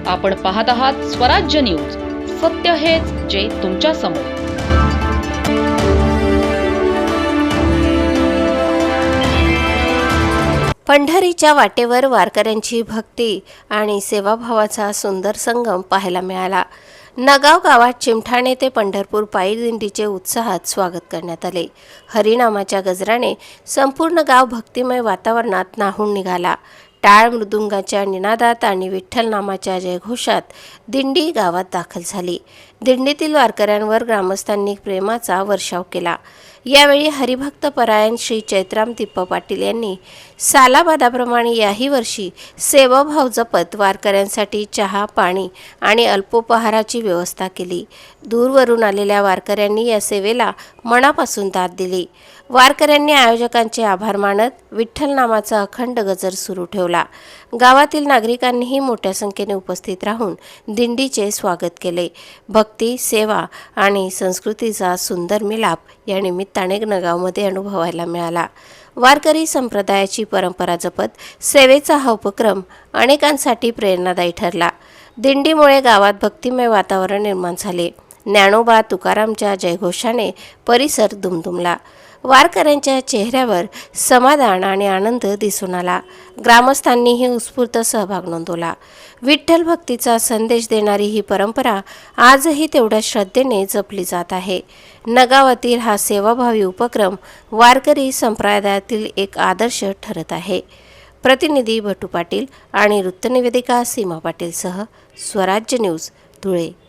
आपण पाहत आहात स्वराज्य न्यूज. सत्य हेच जे तुमच्या समोर. पंढरीच्या वाटेवर वारकऱ्यांची भक्ती आणि सेवाभावाचा सुंदर संगम पाहायला मिळाला. नगाव गावात चिमठाणे ते पंढरपूर पायी दिंडीचे उत्साहात स्वागत करण्यात आले. हरिनामाच्या गजराने संपूर्ण गाव भक्तिमय वातावरणात न्हाऊन निघाला. टाळ मृदुंगाच्या निनादात आणि विठ्ठल नामाच्या जयघोषात दिंडी गावात दाखल झाली. दिंडीतील वारकऱ्यांवर ग्रामस्थांनी प्रेमाचा वर्षाव केला. यावेळी हरिभक्त परायण श्री चैत्राम तिप्पा पाटील यांनी सालाबादाप्रमाणे याही वर्षी सेवाभाव जपत वारकऱ्यांसाठी चहा, पाणी आणि अल्पोपहाराची व्यवस्था केली. दूरवरून आलेल्या वारकऱ्यांनी या सेवेला मनापासून दाद दिली. वारकऱ्यांनी आयोजकांचे आभार मानत विठ्ठल नामाचा अखंड गजर सुरू ठेवला. गावातील नागरिकांनीही मोठ्या संख्येने उपस्थित राहून दिंडीचे स्वागत केले. भक्ती, सेवा आणि संस्कृतीचा सुंदर मिलाप या निमित्ताने नगावमध्ये अनुभवायला मिळाला. वारकरी संप्रदायाची परंपरा जपत सेवेचा हा उपक्रम अनेकांसाठी प्रेरणादायी ठरला. दिंडीमुळे गावात भक्तिमय वातावरण निर्माण झाले. ज्ञानोबा तुकारामच्या जयघोषाने परिसर दुमदुमला. वारकऱ्यांच्या चेहऱ्यावर समाधान आणि आनंद दिसून आला. ग्रामस्थांनीही उत्स्फूर्त सहभाग नोंदवला. विठ्ठल भक्तीचा संदेश देणारी ही परंपरा आजही तेवढ्या श्रद्धेने जपली जात आहे. नगावातील हा सेवाभावी उपक्रम वारकरी संप्रदायातील एक आदर्श ठरत आहे. प्रतिनिधी भटू पाटील आणि वृत्तनिवेदिका सीमा पाटीलसह स्वराज्य न्यूज, धुळे.